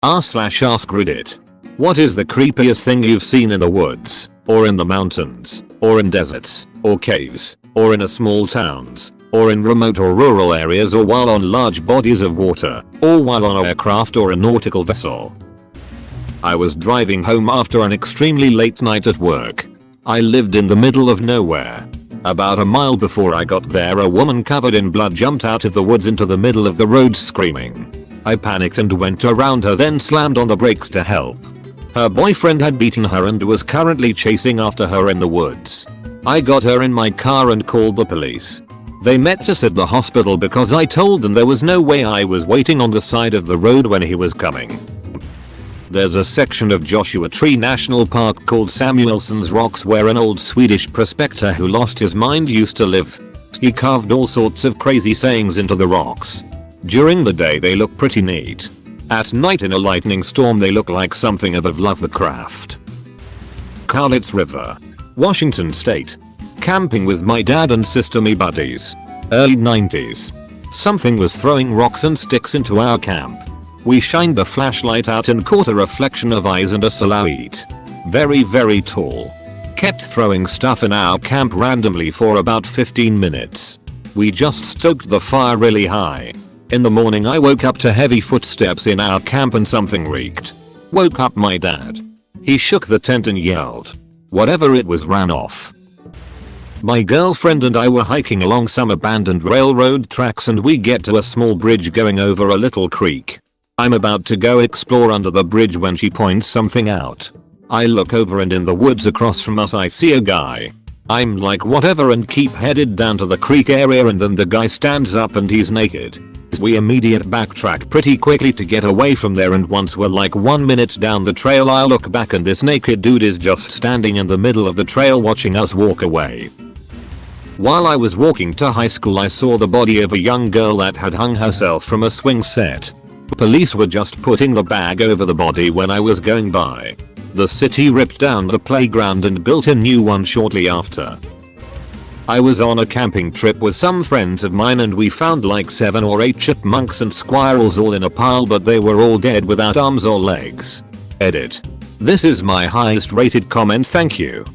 r/AskReddit. What is the creepiest thing you've seen in the woods, or in the mountains, or in deserts, or caves, or in a small towns, or in remote or rural areas, or while on large bodies of water, or while on an aircraft or a nautical vessel? I was driving home after an extremely late night at work. I lived in the middle of nowhere. About a mile before I got there, a woman covered in blood jumped out of the woods into the middle of the road screaming. I panicked and went around her, then slammed on the brakes to help. Her boyfriend had beaten her and was currently chasing after her in the woods. I got her in my car and called the police. They met us at the hospital because I told them there was no way I was waiting on the side of the road when he was coming. There's a section of Joshua Tree National Park called Samuelson's Rocks where an old Swedish prospector who lost his mind used to live. He carved all sorts of crazy sayings into the rocks. During the day they look pretty neat. At night in a lightning storm they look like something out of Lovecraft. Cowlitz River, Washington State. Camping with my dad and sister, me buddies. Early 90s. Something was throwing rocks and sticks into our camp. We shined the flashlight out and caught a reflection of eyes and a silhouette. Very tall. Kept throwing stuff in our camp randomly for about 15 minutes. We just stoked the fire really high. In the morning I woke up to heavy footsteps in our camp and something reeked. Woke up my dad. He shook the tent and yelled. Whatever it was ran off. My girlfriend and I were hiking along some abandoned railroad tracks and we get to a small bridge going over a little creek. I'm about to go explore under the bridge when she points something out. I look over and in the woods across from us I see a guy. I'm like whatever and keep headed down to the creek area, and then the guy stands up and he's naked. We immediately backtrack pretty quickly to get away from there, and once we're like 1 minute down the trail I look back and this naked dude is just standing in the middle of the trail watching us walk away. While I was walking to high school I saw the body of a young girl that had hung herself from a swing set. Police were just putting the bag over the body when I was going by. The city ripped down the playground and built a new one shortly after. I was on a camping trip with some friends of mine and we found like 7 or 8 chipmunks and squirrels all in a pile, but they were all dead without arms or legs. Edit. This is my highest rated comment, thank you.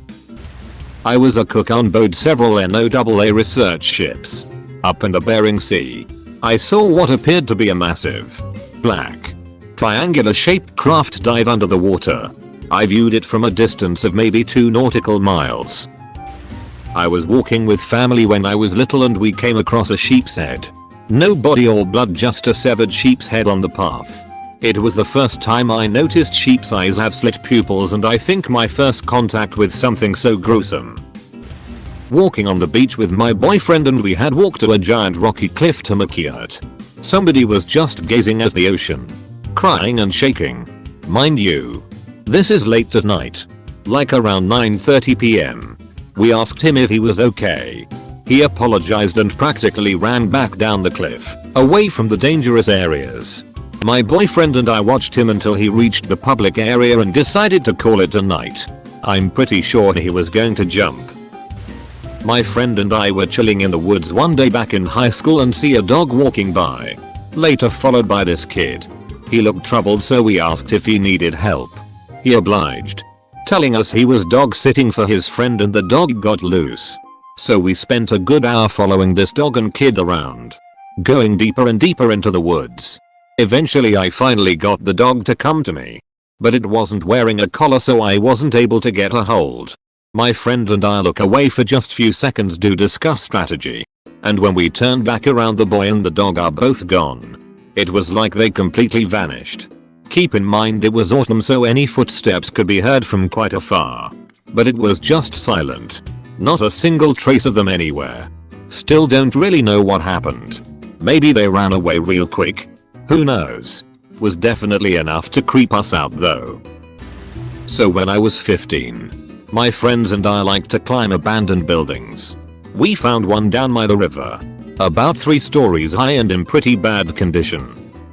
I was a cook on board several NOAA research ships. Up in the Bering Sea, I saw what appeared to be a massive, black, triangular shaped craft dive under the water. I viewed it from a distance of maybe 2 nautical miles. I was walking with family when I was little and we came across a sheep's head. No body or blood, just a severed sheep's head on the path. It was the first time I noticed sheep's eyes have slit pupils, and I think my first contact with something so gruesome. Walking on the beach with my boyfriend and we had walked to a giant rocky cliff to MacLeod. Somebody was just gazing at the ocean, crying and shaking. Mind you, this is late at night, like around 9:30 p.m. We asked him if he was okay. He apologized and practically ran back down the cliff, away from the dangerous areas. My boyfriend and I watched him until he reached the public area and decided to call it a night. I'm pretty sure he was going to jump. My friend and I were chilling in the woods one day back in high school and see a dog walking by. Later followed by this kid. He looked troubled, so we asked if he needed help. He obliged, telling us he was dog sitting for his friend and the dog got loose. So we spent a good hour following this dog and kid around, going deeper and deeper into the woods. Eventually I finally got the dog to come to me. But it wasn't wearing a collar, so I wasn't able to get a hold. My friend and I look away for just few seconds to discuss strategy. And when we turned back around, the boy and the dog are both gone. It was like they completely vanished. Keep in mind it was autumn, so any footsteps could be heard from quite afar. But it was just silent. Not a single trace of them anywhere. Still don't really know what happened. Maybe they ran away real quick. Who knows? Was definitely enough to creep us out though. So when I was 15, my friends and I liked to climb abandoned buildings. We found one down by the river. About 3 stories high and in pretty bad condition.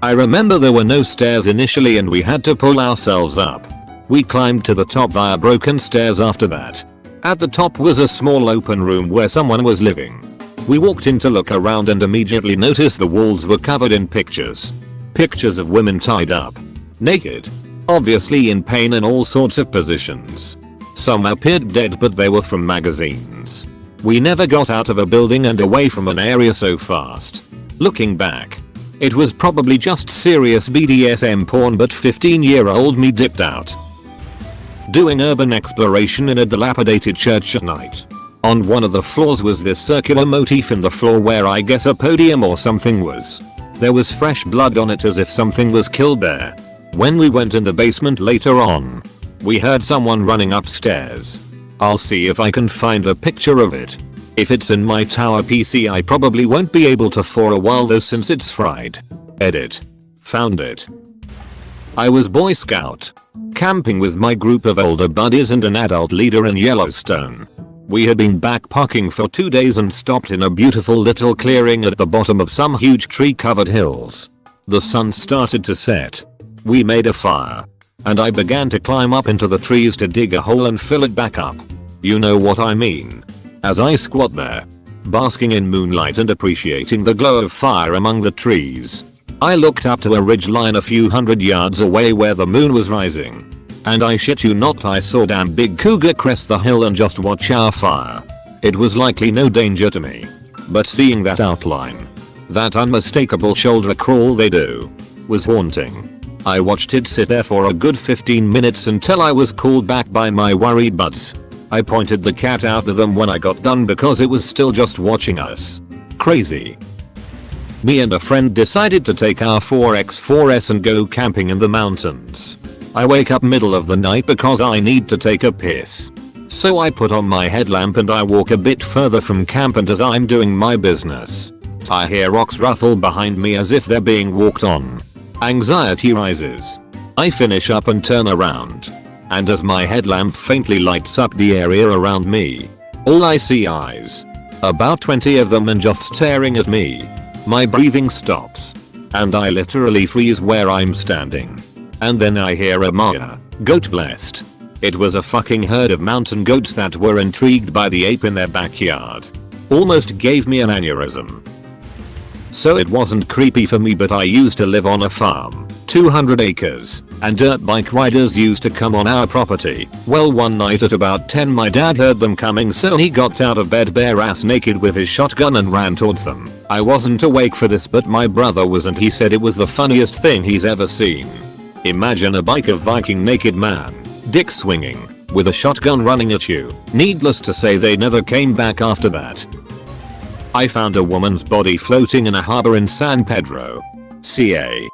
I remember there were no stairs initially and we had to pull ourselves up. We climbed to the top via broken stairs after that. At the top was a small open room where someone was living. We walked in to look around and immediately noticed the walls were covered in pictures. Pictures of women tied up. naked. Obviously in pain in all sorts of positions. Some appeared dead but they were from magazines. We never got out of a building and away from an area so fast. Looking back, it was probably just serious BDSM porn, but 15-year-old me dipped out. Doing urban exploration in a dilapidated church at night. On one of the floors was this circular motif in the floor where I guess a podium or something was. There was fresh blood on it as if something was killed there. When we went in the basement later on, we heard someone running upstairs. I'll see if I can find a picture of it. If it's in my tower PC I probably won't be able to for a while though since it's fried. Edit. Found it. I was Boy Scout. Camping with my group of older buddies and an adult leader in Yellowstone. We had been backpacking for 2 days and stopped in a beautiful little clearing at the bottom of some huge tree-covered hills. The sun started to set. We made a fire. And I began to climb up into the trees to dig a hole and fill it back up. You know what I mean. As I squat there, basking in moonlight and appreciating the glow of fire among the trees, I looked up to a ridge line a few hundred yards away where the moon was rising. And I shit you not, I saw damn big cougar crest the hill and just watch our fire. It was likely no danger to me. But seeing that outline, that unmistakable shoulder crawl they do, was haunting. I watched it sit there for a good 15 minutes until I was called back by my worried buds. I pointed the cat out at them when I got done because it was still just watching us. Crazy. Me and a friend decided to take our 4x4s and go camping in the mountains. I wake up middle of the night because I need to take a piss. So I put on my headlamp and I walk a bit further from camp, and as I'm doing my business, I hear rocks ruffle behind me as if they're being walked on. Anxiety rises. I finish up and turn around. And as my headlamp faintly lights up the area around me, all I see eyes. About 20 of them and just staring at me. My breathing stops. And I literally freeze where I'm standing. And then I hear a Maya, goat blessed. It was a fucking herd of mountain goats that were intrigued by the ape in their backyard. Almost gave me an aneurysm. So it wasn't creepy for me, but I used to live on a farm, 200 acres, and dirt bike riders used to come on our property. Well, one night at about 10 my dad heard them coming, so he got out of bed bare ass naked with his shotgun and ran towards them. I wasn't awake for this, but my brother was, and he said it was the funniest thing he's ever seen. Imagine a bike of Viking naked man, dick swinging, with a shotgun running at you. Needless to say they never came back after that. I found a woman's body floating in a harbor in San Pedro, CA.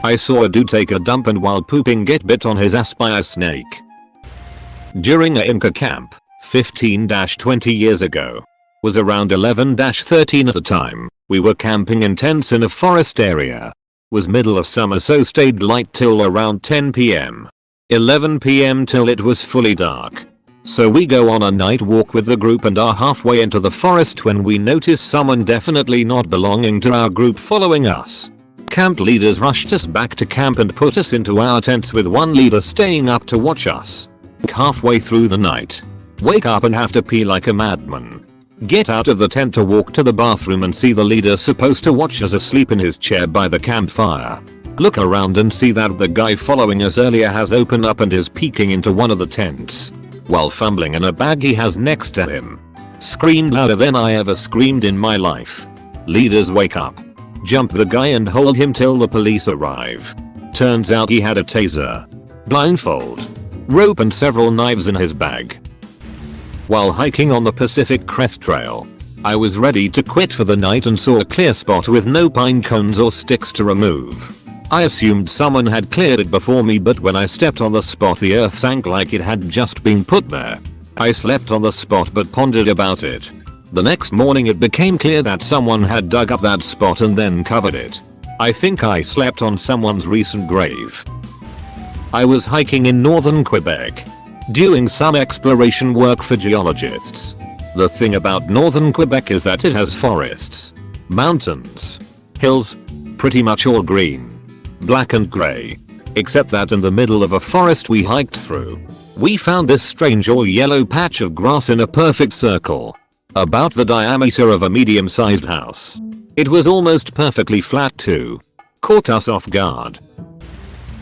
I saw a dude take a dump and while pooping get bit on his ass by a snake. During a Inca camp, 15-20 years ago. Was around 11-13 at the time. We were camping in tents in a forest area. Was middle of summer, so stayed light till around 10 PM. 11 PM till it was fully dark. So we go on a night walk with the group and are halfway into the forest when we notice someone definitely not belonging to our group following us. Camp leaders rushed us back to camp and put us into our tents with one leader staying up to watch us. Halfway through the night, wake up and have to pee like a madman. Get out of the tent to walk to the bathroom and see the leader supposed to watch us asleep in his chair by the campfire. Look around and see that the guy following us earlier has opened up and is peeking into one of the tents while fumbling in a bag he has next to him. Screamed louder than I ever screamed in my life. Leaders wake up, jump the guy and hold him till the police arrive. Turns out he had a taser, blindfold, rope and several knives in his bag. While hiking on the Pacific Crest Trail, I was ready to quit for the night and saw a clear spot with no pine cones or sticks to remove. I assumed someone had cleared it before me, but when I stepped on the spot the earth sank like it had just been put there. I slept on the spot but pondered about it. The next morning it became clear that someone had dug up that spot and then covered it. I think I slept on someone's recent grave. I was hiking in northern Quebec, doing some exploration work for geologists. The thing about northern Quebec is that it has forests, mountains, hills, pretty much all green, black and grey. Except that in the middle of a forest we hiked through, we found this strange all yellow patch of grass in a perfect circle, about the diameter of a medium-sized house. It was almost perfectly flat too. Caught us off guard.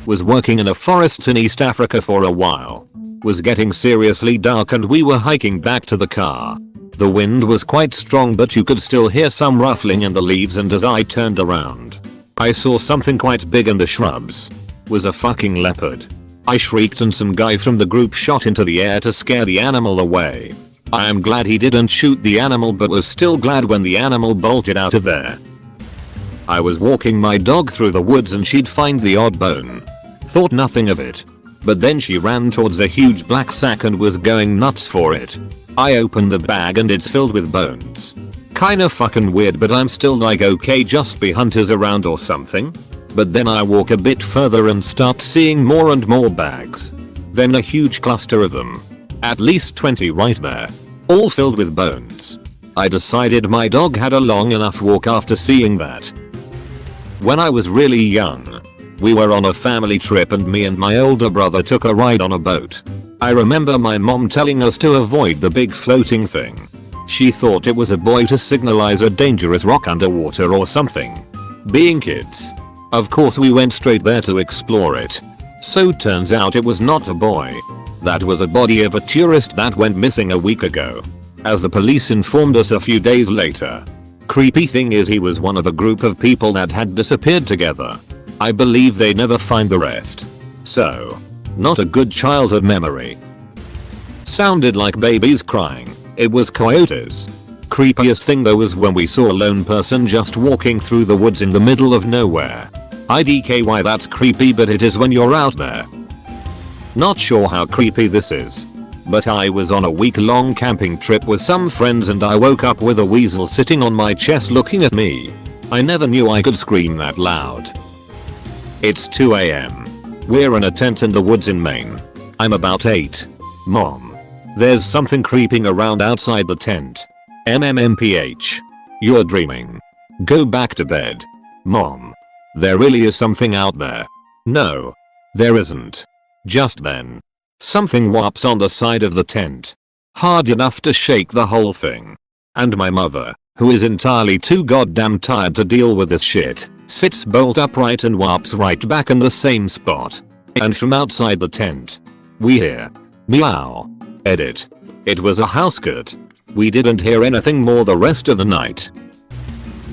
Was working in a forest in East Africa for a while. Was getting seriously dark and we were hiking back to the car. The wind was quite strong but you could still hear some ruffling in the leaves, and as I turned around, I saw something quite big in the shrubs. Was a fucking leopard. I shrieked and some guy from the group shot into the air to scare the animal away. I am glad he didn't shoot the animal but was still glad when the animal bolted out of there. I was walking my dog through the woods and she'd find the odd bone. Thought nothing of it. But then she ran towards a huge black sack and was going nuts for it. I opened the bag and it's filled with bones. Kinda fucking weird, but I'm still like, okay, just be hunters around or something. But then I walk a bit further and start seeing more and more bags. Then a huge cluster of them. At least 20 right there. All filled with bones. I decided my dog had a long enough walk after seeing that. When I was really young, we were on a family trip and me and my older brother took a ride on a boat. I remember my mom telling us to avoid the big floating thing. She thought it was a buoy to signalize a dangerous rock underwater or something. Being kids, of course we went straight there to explore it. So turns out it was not a buoy. That was a body of a tourist that went missing a week ago. As the police informed us a few days later. Creepy thing is he was one of a group of people that had disappeared together. I believe they never find the rest. So, not a good childhood memory. Sounded like babies crying. It was coyotes. Creepiest thing though was when we saw a lone person just walking through the woods in the middle of nowhere. IDKY, that's creepy, but it is when you're out there. Not sure how creepy this is. But I was on a week-long camping trip with some friends and I woke up with a weasel sitting on my chest looking at me. I never knew I could scream that loud. It's 2 AM. We're in a tent in the woods in Maine. I'm about 8. Mom. There's something creeping around outside the tent. MMMPH. You're dreaming. Go back to bed. Mom. There really is something out there. No. There isn't. Just then. Something whops on the side of the tent. Hard enough to shake the whole thing. And my mother, who is entirely too goddamn tired to deal with this shit, sits bolt upright and whops right back in the same spot. And from outside the tent, we hear meow. Edit. It was a housecat. We didn't hear anything more the rest of the night.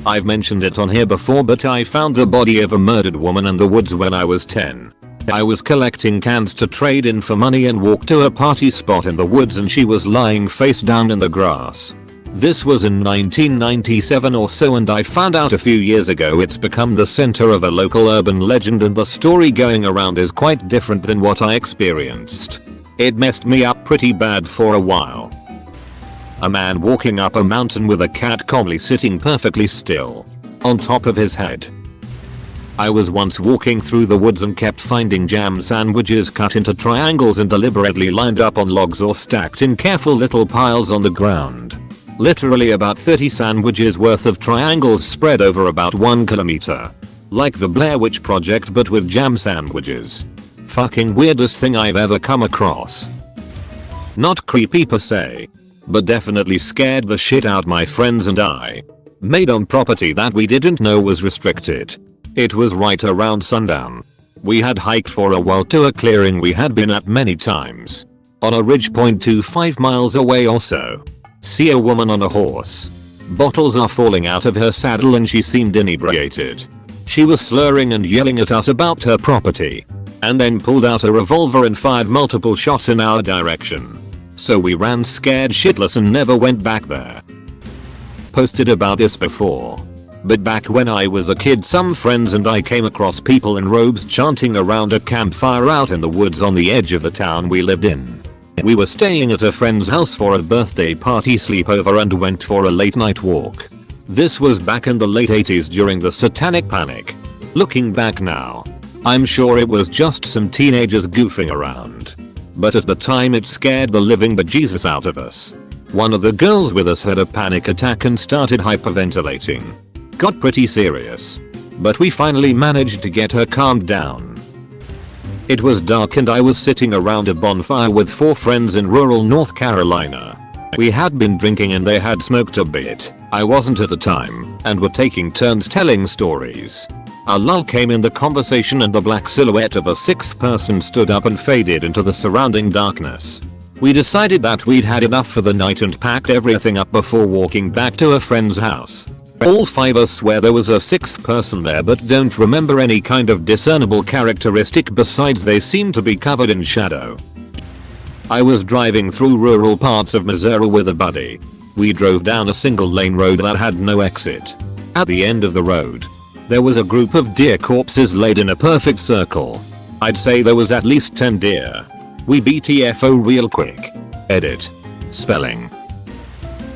I've mentioned it on here before, but I found the body of a murdered woman in the woods when I was 10. I was collecting cans to trade in for money and walked to a party spot in the woods and she was lying face down in the grass. This was in 1997 or so, and I found out a few years ago it's become the center of a local urban legend, and the story going around is quite different than what I experienced. It messed me up pretty bad for a while. A man walking up a mountain with a cat calmly sitting perfectly still on top of his head. I was once walking through the woods and kept finding jam sandwiches cut into triangles and deliberately lined up on logs or stacked in careful little piles on the ground. Literally about 30 sandwiches worth of triangles spread over about 1 kilometer. Like the Blair Witch Project but with jam sandwiches. Fucking weirdest thing I've ever come across. Not creepy per se, but definitely scared the shit out my friends and I. Made on property that we didn't know was restricted. It was right around sundown. We had hiked for a while to a clearing we had been at many times. On a ridge 0.25 miles away or so. See a woman on a horse. Bottles are falling out of her saddle and she seemed inebriated. She was slurring and yelling at us about her property. And then pulled out a revolver and fired multiple shots in our direction. So we ran scared shitless and never went back there. Posted about this before. But back when I was a kid, some friends and I came across people in robes chanting around a campfire out in the woods on the edge of the town we lived in. We were staying at a friend's house for a birthday party sleepover and went for a late night walk. This was back in the late 80s during the Satanic Panic. Looking back now, I'm sure it was just some teenagers goofing around. But at the time it scared the living bejesus out of us. One of the girls with us had a panic attack and started hyperventilating. Got pretty serious. But we finally managed to get her calmed down. It was dark and I was sitting around a bonfire with 4 friends in rural North Carolina. We had been drinking and they had smoked a bit. I wasn't at the time, and were taking turns telling stories. A lull came in the conversation and the black silhouette of a sixth person stood up and faded into the surrounding darkness. We decided that we'd had enough for the night and packed everything up before walking back to a friend's house. All 5 of us swear there was a sixth person there but don't remember any kind of discernible characteristic besides they seemed to be covered in shadow. I was driving through rural parts of Missouri with a buddy. We drove down a single lane road that had no exit. At the end of the road, there was a group of deer corpses laid in a perfect circle. I'd say there was at least 10 deer. We BTFO real quick. Edit. Spelling.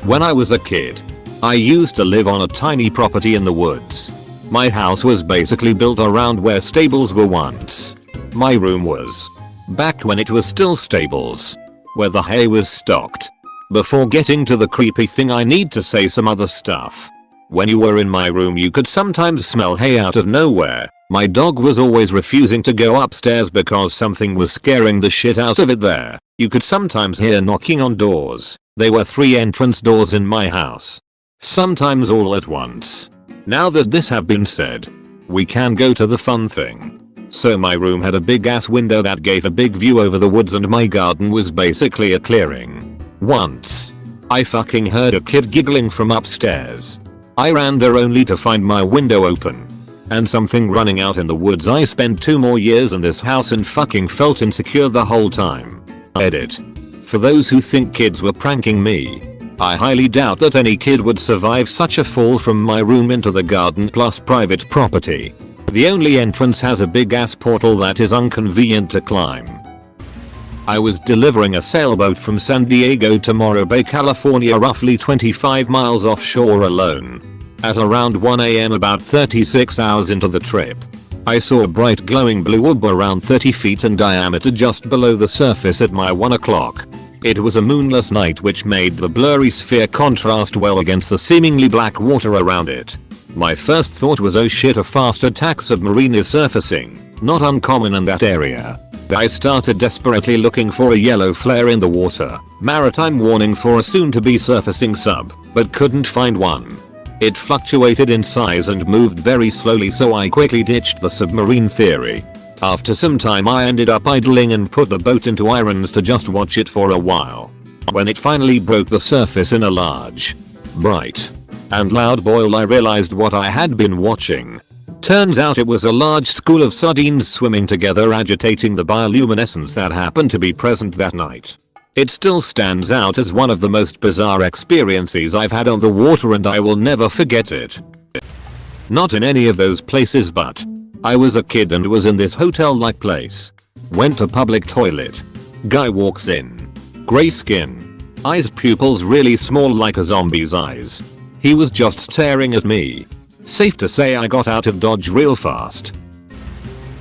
When I was a kid, I used to live on a tiny property in the woods. My house was basically built around where stables were once. My room was back when it was still stables, where the hay was stocked. Before getting to the creepy thing, I need to say some other stuff. When you were in my room you could sometimes smell hay out of nowhere. My dog was always refusing to go upstairs because something was scaring the shit out of it there. You could sometimes hear knocking on doors. There were 3 entrance doors in my house. Sometimes all at once. Now that this have been said, we can go to the fun thing. So my room had a big ass window that gave a big view over the woods and my garden was basically a clearing. Once, I fucking heard a kid giggling from upstairs. I ran there only to find my window open and something running out in the woods. I spent 2 more years in this house and fucking felt insecure the whole time. Edit. For those who think kids were pranking me, I highly doubt that any kid would survive such a fall from my room into the garden plus private property. The only entrance has a big ass portal that is inconvenient to climb. I was delivering a sailboat from San Diego to Morro Bay, California, roughly 25 miles offshore alone. At around 1 AM, about 36 hours into the trip, I saw a bright glowing blue orb around 30 feet in diameter just below the surface at my 1 o'clock. It was a moonless night which made the blurry sphere contrast well against the seemingly black water around it. My first thought was, oh shit, a fast attack submarine is surfacing, not uncommon in that area. I started desperately looking for a yellow flare in the water, maritime warning for a soon to be surfacing sub, but couldn't find one. It fluctuated in size and moved very slowly, so I quickly ditched the submarine theory. After some time I ended up idling and put the boat into irons to just watch it for a while. When it finally broke the surface in a large, bright, and loud boil, I realized what I had been watching. Turns out it was a large school of sardines swimming together, agitating the bioluminescence that happened to be present that night. It still stands out as one of the most bizarre experiences I've had on the water and I will never forget it. Not in any of those places, but I was a kid and was in this hotel-like place. Went to public toilet. Guy walks in. Gray skin. Eyes pupils really small like a zombie's eyes. He was just staring at me. Safe to say I got out of Dodge real fast.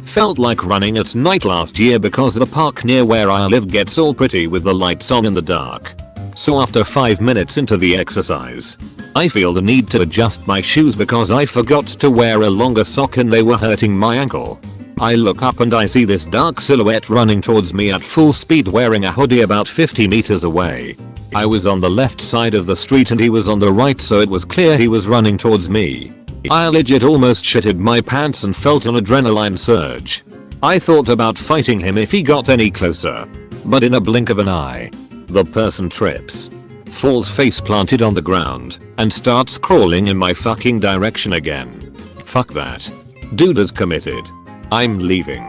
Felt like running at night last year because the park near where I live gets all pretty with the lights on in the dark. So after 5 minutes into the exercise, I feel the need to adjust my shoes because I forgot to wear a longer sock and they were hurting my ankle. I look up and I see this dark silhouette running towards me at full speed wearing a hoodie about 50 meters away. I was on the left side of the street and he was on the right, so it was clear he was running towards me. I legit almost shitted my pants and felt an adrenaline surge. I thought about fighting him if he got any closer, but in a blink of an eye, the person trips, falls face planted on the ground, and starts crawling in my fucking direction again. Fuck that. Dude is committed. I'm leaving.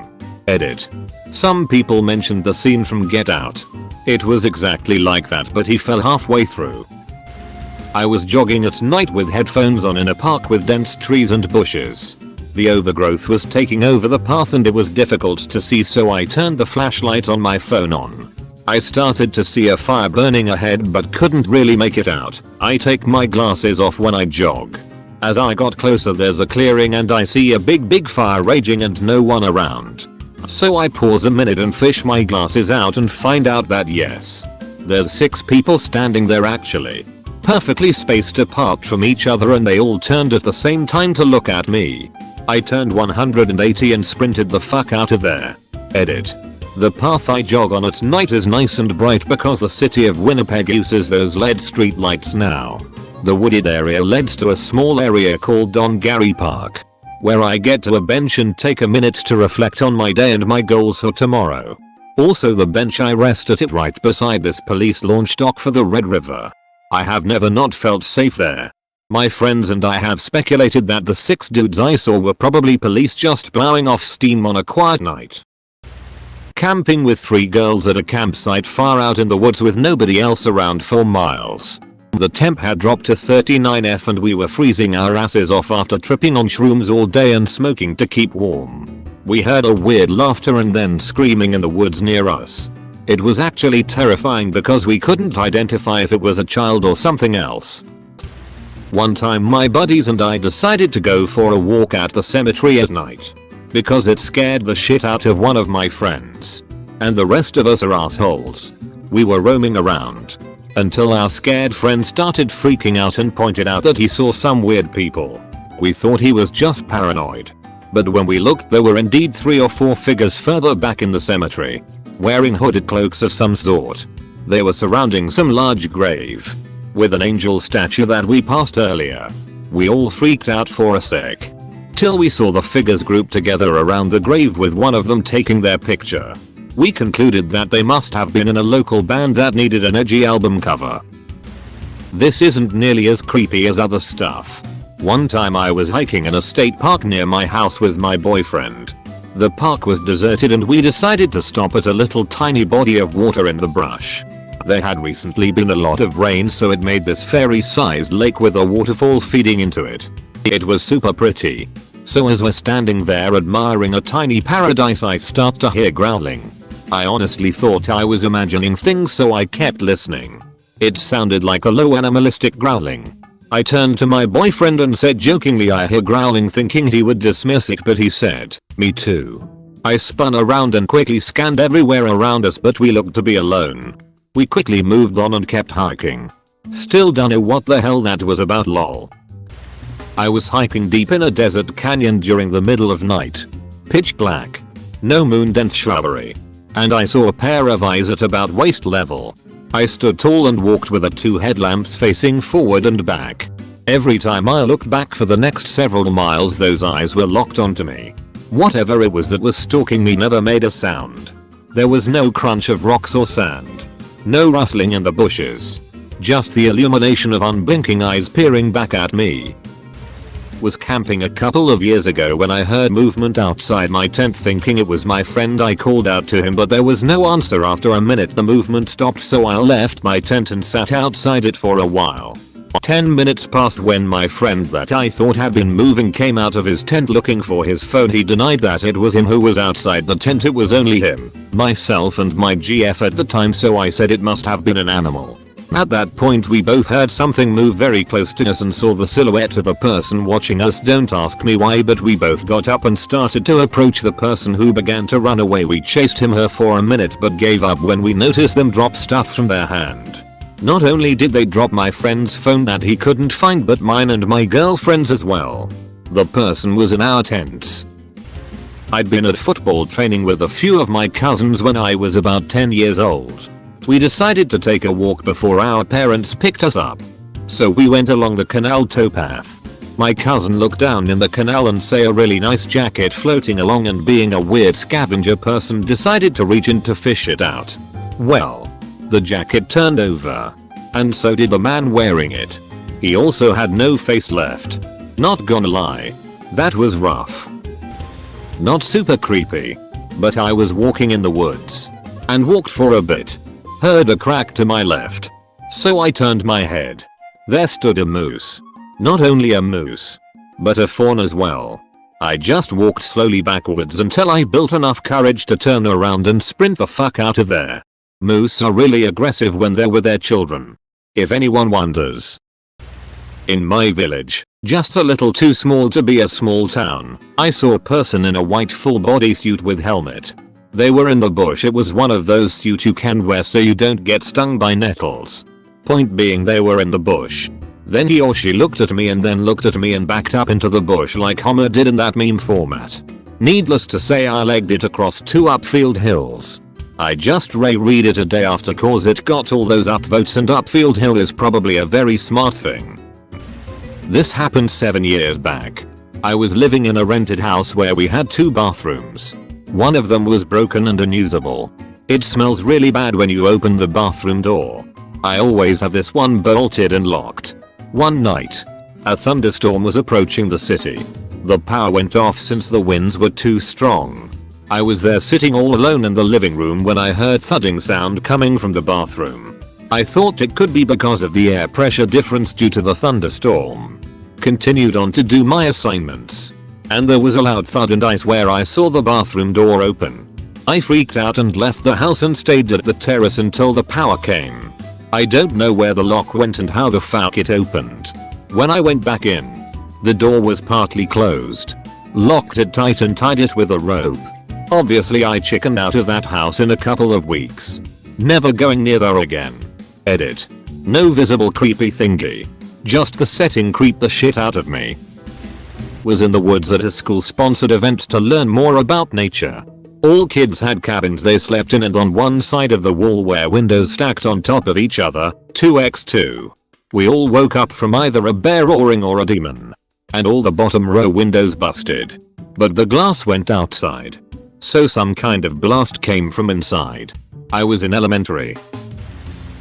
Edit. Some people mentioned the scene from Get Out. It was exactly like that, but he fell halfway through. I was jogging at night with headphones on in a park with dense trees and bushes. The overgrowth was taking over the path and it was difficult to see, so I turned the flashlight on my phone on. I started to see a fire burning ahead but couldn't really make it out. I take my glasses off when I jog. As I got closer there's a clearing and I see a big fire raging and no one around. So I pause a minute and fish my glasses out and find out that yes, there's 6 people standing there actually. Perfectly spaced apart from each other, and they all turned at the same time to look at me. I turned 180 and sprinted the fuck out of there. Edit. The path I jog on at night is nice and bright because the city of Winnipeg uses those LED street lights now. The wooded area leads to a small area called Don Gary Park. where I get to a bench and take a minute to reflect on my day and my goals for tomorrow. Also the bench I rest at it right beside this police launch dock for the Red River. I have never not felt safe there. My friends and I have speculated that the 6 dudes I saw were probably police just blowing off steam on a quiet night. Camping with 3 girls at a campsite far out in the woods with nobody else around for miles. The temp had dropped to 39°F and we were freezing our asses off after tripping on shrooms all day and smoking to keep warm. We heard a weird laughter and then screaming in the woods near us. It was actually terrifying because we couldn't identify if it was a child or something else. One time my buddies and I decided to go for a walk at the cemetery at night. Because it scared the shit out of one of my friends. And the rest of us are assholes. We were roaming around. Until our scared friend started freaking out and pointed out that he saw some weird people. We thought he was just paranoid. But when we looked there were indeed 3 or 4 figures further back in the cemetery. Wearing hooded cloaks of some sort. They were surrounding some large grave. With an angel statue that we passed earlier. We all freaked out for a sec. Till we saw the figures grouped together around the grave with one of them taking their picture. We concluded that they must have been in a local band that needed an edgy album cover. This isn't nearly as creepy as other stuff. One time I was hiking in a state park near my house with my boyfriend. The park was deserted and we decided to stop at a little tiny body of water in the brush. There had recently been a lot of rain so it made this fairy-sized lake with a waterfall feeding into it. It was super pretty. So as we're standing there admiring a tiny paradise I start to hear growling. I honestly thought I was imagining things so I kept listening. It sounded like a low animalistic growling. I turned to my boyfriend and said jokingly I hear growling thinking he would dismiss it but he said, "Me too." I spun around and quickly scanned everywhere around us but we looked to be alone. We quickly moved on and kept hiking. Still don't know what the hell that was about lol. I was hiking deep in a desert canyon during the middle of night. Pitch black. No moon dense shrubbery. And I saw a pair of eyes at about waist level. I stood tall and walked with the 2 headlamps facing forward and back. Every time I looked back for the next several miles those eyes were locked onto me. Whatever it was that was stalking me never made a sound. There was no crunch of rocks or sand. No rustling in the bushes. Just the illumination of unblinking eyes peering back at me. Was camping a couple of years ago when I heard movement outside my tent thinking it was my friend. I called out to him but there was no answer. After a minute the movement stopped so I left my tent and sat outside it for a while. 10 minutes passed when my friend that I thought had been moving came out of his tent looking for his phone. He denied that it was him who was outside the tent. It was only him, myself and my GF at the time so I said it must have been an animal. At that point we both heard something move very close to us and saw the silhouette of a person watching us. Don't ask me why but we both got up and started to approach the person who began to run away. We chased him for a minute but gave up when we noticed them drop stuff from their hand. Not only did they drop my friend's phone that he couldn't find but mine and my girlfriend's as well. The person was in our tents. I'd been at football training with a few of my cousins when I was about 10 years old. We decided to take a walk before our parents picked us up. So we went along the canal towpath. My cousin looked down in the canal and saw a really nice jacket floating along and being a weird scavenger person decided to reach in to fish it out. Well, the jacket turned over. And so did the man wearing it. He also had no face left. Not gonna lie. That was rough. Not super creepy. But I was walking in the woods. And walked for a bit. Heard a crack to my left. So I turned my head. There stood a moose. Not only a moose, but a fawn as well. I just walked slowly backwards until I built enough courage to turn around and sprint the fuck out of there. Moose are really aggressive when they're with their children. If anyone wonders. In my village, just a little too small to be a small town, I saw a person in a white full body suit with helmet. They were in the bush. It was one of those suits you can wear so you don't get stung by nettles. Point being they were in the bush. Then he or she looked at me and then looked at me and backed up into the bush like Homer did in that meme format. Needless to say I legged it across 2 upfield hills. I just reread it a day after cause it got all those upvotes and upfield hill is probably a very smart thing. This happened 7 years back. I was living in a rented house where we had 2 bathrooms. One of them was broken and unusable. It smells really bad when you open the bathroom door. I always have this one bolted and locked. One night, a thunderstorm was approaching the city. The power went off since the winds were too strong. I was there sitting all alone in the living room when I heard thudding sound coming from the bathroom. I thought it could be because of the air pressure difference due to the thunderstorm. Continued on to do my assignments. And there was a loud thud and I swear I saw the bathroom door open. I freaked out and left the house and stayed at the terrace until the power came. I don't know where the lock went and how the fuck it opened. When I went back in, the door was partly closed. Locked it tight and tied it with a rope. Obviously I chickened out of that house in a couple of weeks. Never going near there again. Edit. No visible creepy thingy. Just the setting creeped the shit out of me. Was in the woods at a school sponsored event to learn more about nature. All kids had cabins they slept in and on one side of the wall were windows stacked on top of each other, 2x2. We all woke up from either a bear roaring or a demon. And all the bottom row windows busted. But the glass went outside. So some kind of blast came from inside. I was in elementary.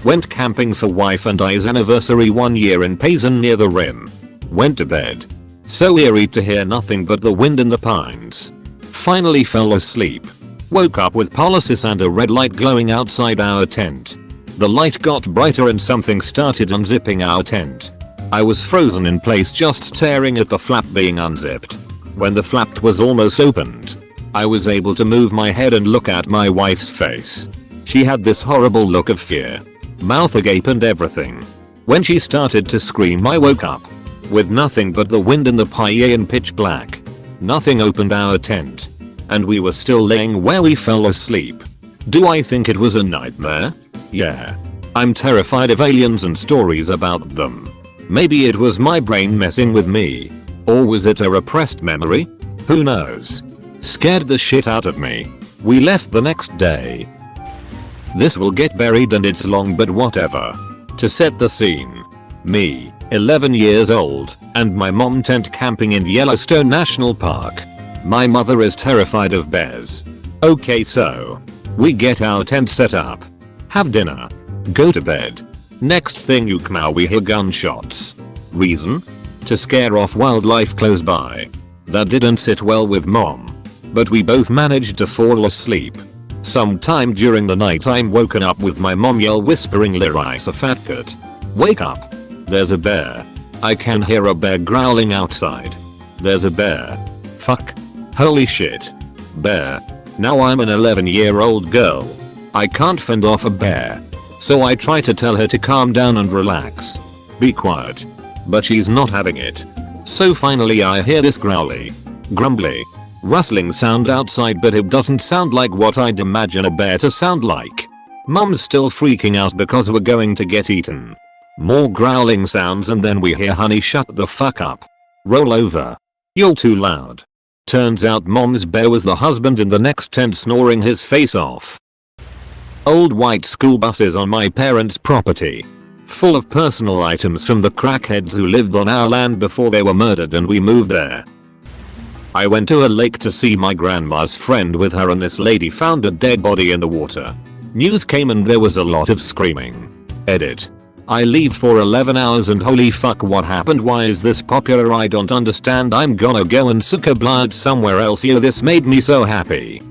Went camping for wife and I's anniversary 1 year in Payson near the rim. Went to bed. So eerie to hear nothing but the wind in the pines. Finally fell asleep. Woke up with paralysis and a red light glowing outside our tent. The light got brighter and something started unzipping our tent. I was frozen in place just staring at the flap being unzipped. When the flap was almost opened, I was able to move my head and look at my wife's face. She had this horrible look of fear. Mouth agape and everything. When she started to scream I woke up. With nothing but the wind and the pie and pitch black. Nothing opened our tent. And we were still laying where we fell asleep. Do I think it was a nightmare? Yeah. I'm terrified of aliens and stories about them. Maybe it was my brain messing with me. Or was it a repressed memory? Who knows? Scared the shit out of me. We left the next day. This will get buried and it's long but whatever. To set the scene. Me, 11 years old, and my mom tent camping in Yellowstone National Park. My mother is terrified of bears. Okay, so we get our tent set up. Have dinner. Go to bed. Next thing you know we hear gunshots. Reason? To scare off wildlife close by. That didn't sit well with mom. But we both managed to fall asleep. Sometime during the night I'm woken up with my mom yell whispering "Lyrice a fat cut. Wake up. There's a bear. I can hear a bear growling outside. There's a bear. Fuck. Holy shit. Bear. Now I'm an 11-year-old girl. I can't fend off a bear. So I try to tell her to calm down and relax. Be quiet. But she's not having it. So finally I hear this growly, grumbly, rustling sound outside, but it doesn't sound like what I'd imagine a bear to sound like. Mom's still freaking out because we're going to get eaten. More growling sounds and then we hear "Honey, shut the fuck up. Roll over. You're too loud." Turns out mom's bear was the husband in the next tent snoring his face off. Old white school buses on my parents' property. Full of personal items from the crackheads who lived on our land before they were murdered and we moved there. I went to a lake to see my grandma's friend with her and this lady found a dead body in the water. News came and there was a lot of screaming. Edit. I leave for 11 hours and holy fuck, what happened? Why is this popular? I don't understand. I'm gonna go and suck a blood somewhere else. Yo, this made me so happy.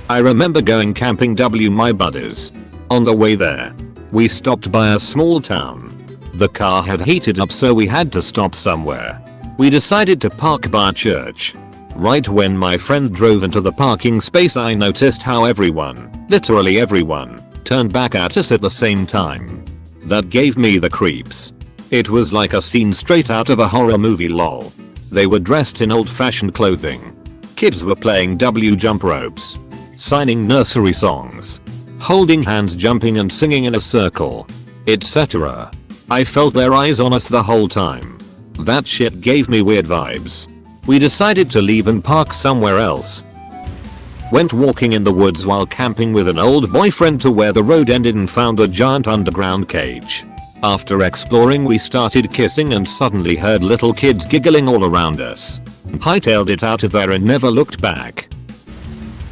I remember going camping with my buddies. On the way there, we stopped by a small town. The car had heated up so we had to stop somewhere. We decided to park by a church. Right when my friend drove into the parking space I noticed how everyone, literally everyone, turned back at us at the same time. That gave me the creeps. It was like a scene straight out of a horror movie, lol. They were dressed in old-fashioned clothing. Kids were playing jump ropes, signing nursery songs, holding hands, jumping and singing in a circle, etc. I felt their eyes on us the whole time. That shit gave me weird vibes. We decided to leave and park somewhere else. Went walking in the woods while camping with an old boyfriend to where the road ended and found a giant underground cage. After exploring we started kissing and suddenly heard little kids giggling all around us. Hightailed it out of there and never looked back.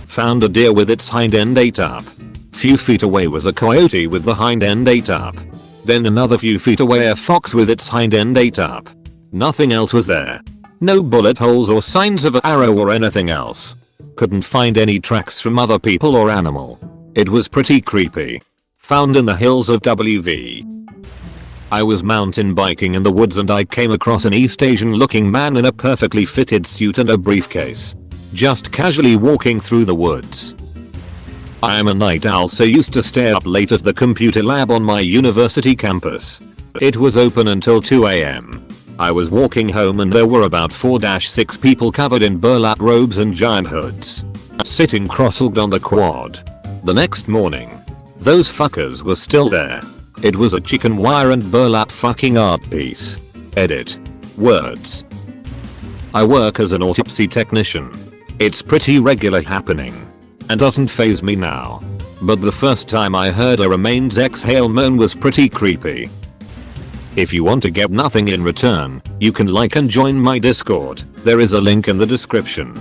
Found a deer with its hind end ate up. Few feet away was a coyote with the hind end ate up. Then another few feet away a fox with its hind end ate up. Nothing else was there. No bullet holes or signs of an arrow or anything else. Couldn't find any tracks from other people or animal. It was pretty creepy. Found in the hills of WV. I was mountain biking in the woods and I came across an East Asian looking man in a perfectly fitted suit and a briefcase. Just casually walking through the woods. I am a night owl, so used to stay up late at the computer lab on my university campus. It was open until 2 AM. I was walking home and there were about 4-6 people covered in burlap robes and giant hoods. Sitting cross-legged on the quad. The next morning, those fuckers were still there. It was a chicken wire and burlap fucking art piece. Edit. Words. I work as an autopsy technician. It's pretty regular happening. And doesn't faze me now. But the first time I heard a remains exhale moan was pretty creepy. If you want to get nothing in return, you can like and join my Discord. There is a link in the description.